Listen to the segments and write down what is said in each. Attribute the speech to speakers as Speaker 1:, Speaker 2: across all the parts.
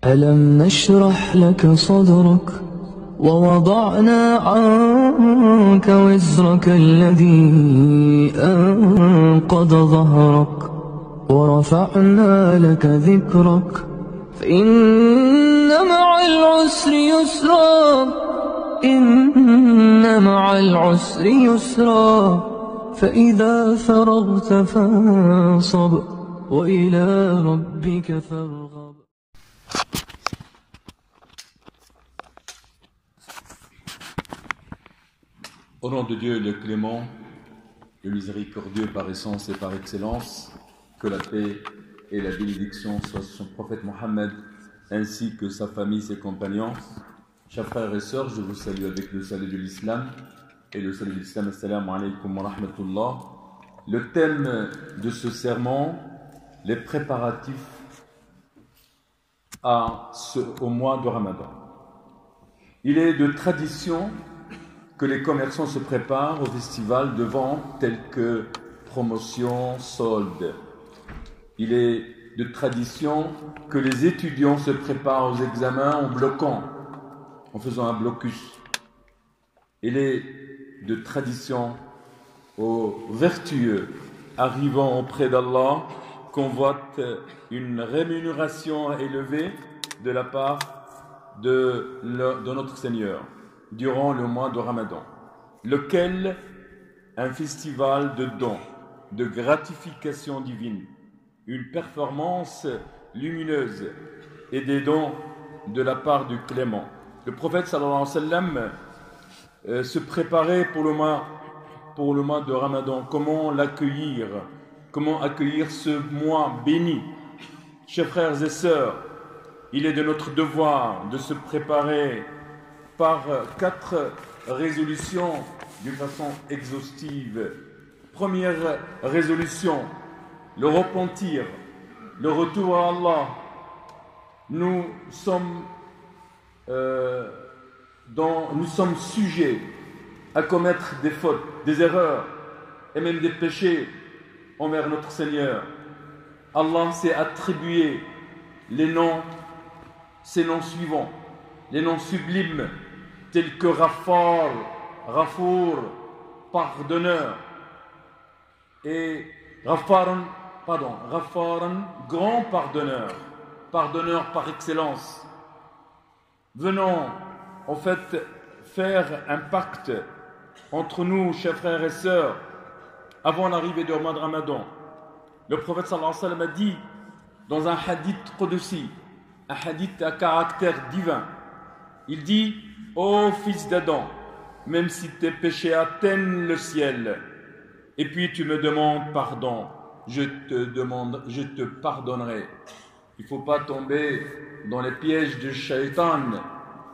Speaker 1: ألم نشرح لك صدرك ووضعنا عنك وزرك الذي أنقض ظهرك ورفعنا لك ذكرك فإن مع العسر يسرا إن مع العسر يسرا فإذا فرغت فانصب وإلى ربك فارغب.
Speaker 2: Au nom de Dieu, le clément, le miséricordieux par essence et par excellence, que la paix et la bénédiction soient sur son prophète Mohammed, ainsi que sa famille, ses compagnons. Chers frères et sœurs, je vous salue avec le salut de l'islam. Et le salut de l'islam, assalamu alaikum wa rahmatullah. Le thème de ce sermon, les préparatifs au mois de Ramadan. Il est de tradition que les commerçants se préparent au festival de vente tels que promotion, solde. Il est de tradition que les étudiants se préparent aux examens en bloquant, en faisant un blocus. Il est de tradition aux vertueux arrivant auprès d'Allah convoitent une rémunération élevée de la part de notre Seigneur durant le mois de Ramadan, lequel un festival de dons, de gratification divine, une performance lumineuse et des dons de la part du clément. Le prophète sallallahu alayhi wa sallam se préparait pour le mois de Ramadan. Comment l'accueillir? Comment accueillir ce mois béni? Chers frères et sœurs, il est de notre devoir de se préparer par 4 résolutions d'une façon exhaustive. Première résolution, le repentir, le retour à Allah. Nous sommes sujets à commettre des fautes, des erreurs et même des péchés envers notre Seigneur. Allah s'est attribué ces noms suivants, les noms sublimes tels que Ghaffar, Ghafour, pardonneur, et Ghafaran, grand pardonneur, pardonneur par excellence. Venons en fait faire un pacte entre nous, chers frères et sœurs, avant l'arrivée du mois de Ramadan. Le prophète sallallahu alayhi wa sallam a dit dans un hadith qudsi, un hadith à caractère divin, il dit: ô fils d'Adam, même si tes péchés atteignent le ciel, et puis tu me demandes pardon, je te pardonnerai. Il ne faut pas tomber dans les pièges du shaitan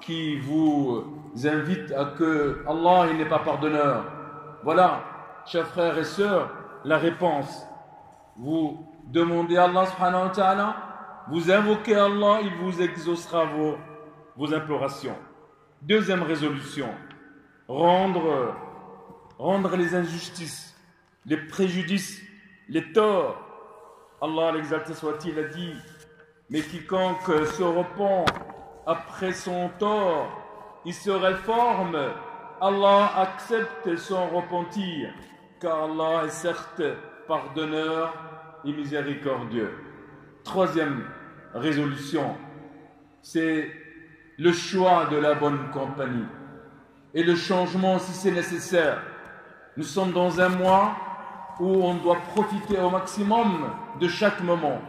Speaker 2: qui vous invite à que Allah il n'est pas pardonneur. Voilà, chers frères et sœurs, la réponse. Vous demandez à Allah subhanahu wa ta'ala, vous invoquez Allah, il vous exaucera vos implorations. Deuxième résolution, rendre les injustices, les préjudices, les torts. Allah l'exalté soit-il a dit: mais quiconque se repent après son tort, il se réforme, Allah accepte son repentir, car Allah est certes pardonneur et miséricordieux. Troisième résolution, c'est le choix de la bonne compagnie et le changement si c'est nécessaire. Nous sommes dans un mois où on doit profiter au maximum de chaque moment.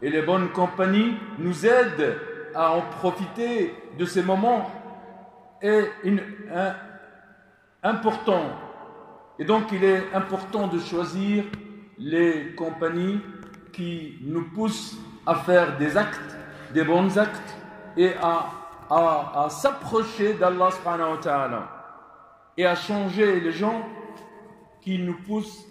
Speaker 2: Et les bonnes compagnies nous aident à en profiter de ces moments. Et important. Et donc il est important de choisir les compagnies qui nous poussent à faire des actes, des bons actes, et à s'approcher d'Allah subhanahu wa ta'ala, et à changer les gens qui nous poussent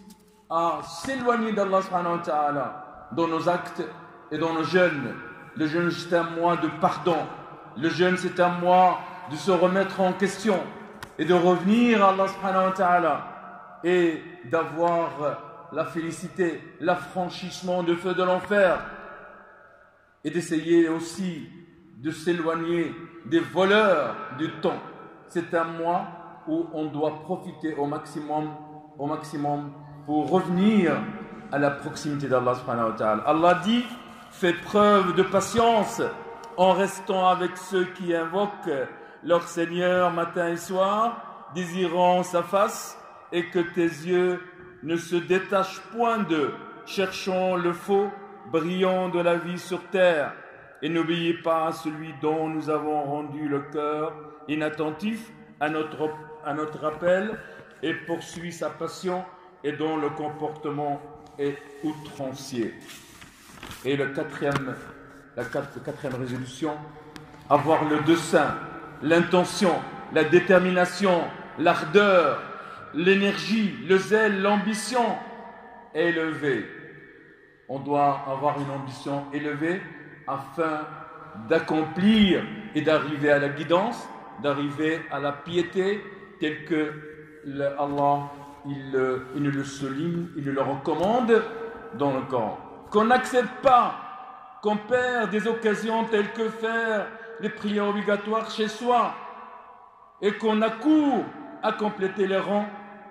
Speaker 2: à s'éloigner d'Allah subhanahu wa ta'ala dans nos actes et dans nos jeûnes. Le jeûne, c'est un mois de pardon. Le jeûne, c'est un mois de se remettre en question et de revenir à Allah subhanahu wa ta'ala et d'avoir la félicité, l'affranchissement du feu de l'enfer, et d'essayer aussi de s'éloigner des voleurs du temps. C'est un mois où on doit profiter au maximum pour revenir à la proximité d'Allah subhanahu wa ta'ala. Allah dit, fais preuve de patience en restant avec ceux qui invoquent leur Seigneur matin et soir, désirant sa face, et que tes yeux ne se détachent point d'eux, cherchant le faux, brillant de la vie sur terre, et n'obéis pas à celui dont nous avons rendu le cœur inattentif à notre appel, et poursuit sa passion, et dont le comportement est outrancier. Et la quatrième résolution, avoir le dessein, l'intention, la détermination, l'ardeur, l'énergie, le zèle, l'ambition élevée. On doit avoir une ambition élevée afin d'accomplir et d'arriver à la guidance, d'arriver à la piété telle que Allah il nous le souligne, il nous le recommande dans le Coran. Qu'on n'accepte pas qu'on perd des occasions telles que faire les prières obligatoires chez soi et qu'on accourt à compléter les rangs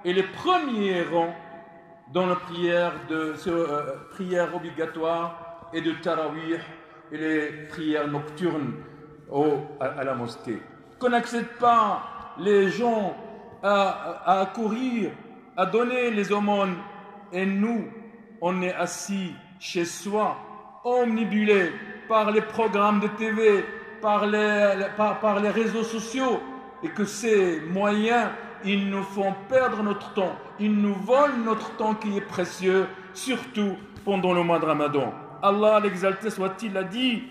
Speaker 2: et les premiers rangs dans la prière obligatoire et de tarawih et les prières nocturnes à la mosquée. Qu'on n'accepte pas les gens à accourir, à donner les aumônes, et nous, on est assis chez soi, omnibulés par les programmes de TV, par les réseaux sociaux, et que ces moyens, ils nous font perdre notre temps, ils nous volent notre temps qui est précieux, surtout pendant le mois de Ramadan. Allah, l'exalté soit-il, a dit,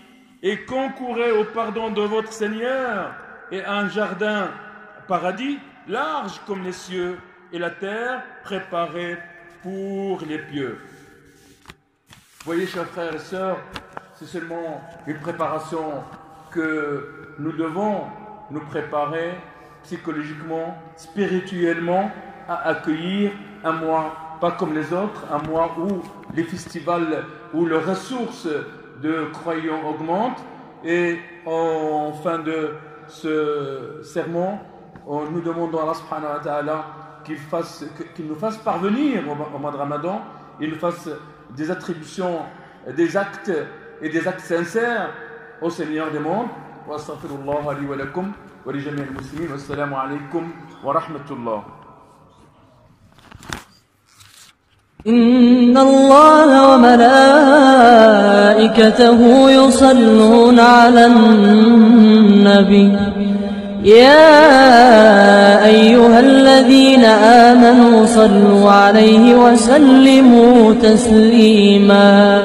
Speaker 2: et concourez au pardon de votre Seigneur et à un jardin paradis large comme les cieux et la terre préparée pour les pieux. Vous voyez, chers frères et sœurs, c'est seulement une préparation que nous devons nous préparer psychologiquement, spirituellement à accueillir un mois, pas comme les autres, un mois où les festivals, où les ressources de croyants augmentent. Et en fin de ce sermon, nous demandons à Allah subhanahu wa ta'ala qu'il nous fasse parvenir au mois de Ramadan, il nous fasse des attributions, des actes et des actes sincères au Seigneur des mondes. Wa astaghfirullah li wa lakum wa li jami'il muslimin. Wassalamu alaykum wa rahmatullah.
Speaker 1: إن الله وملائكته يصلون على النبي يا أيها الذين آمنوا صلوا عليه وسلموا تسليما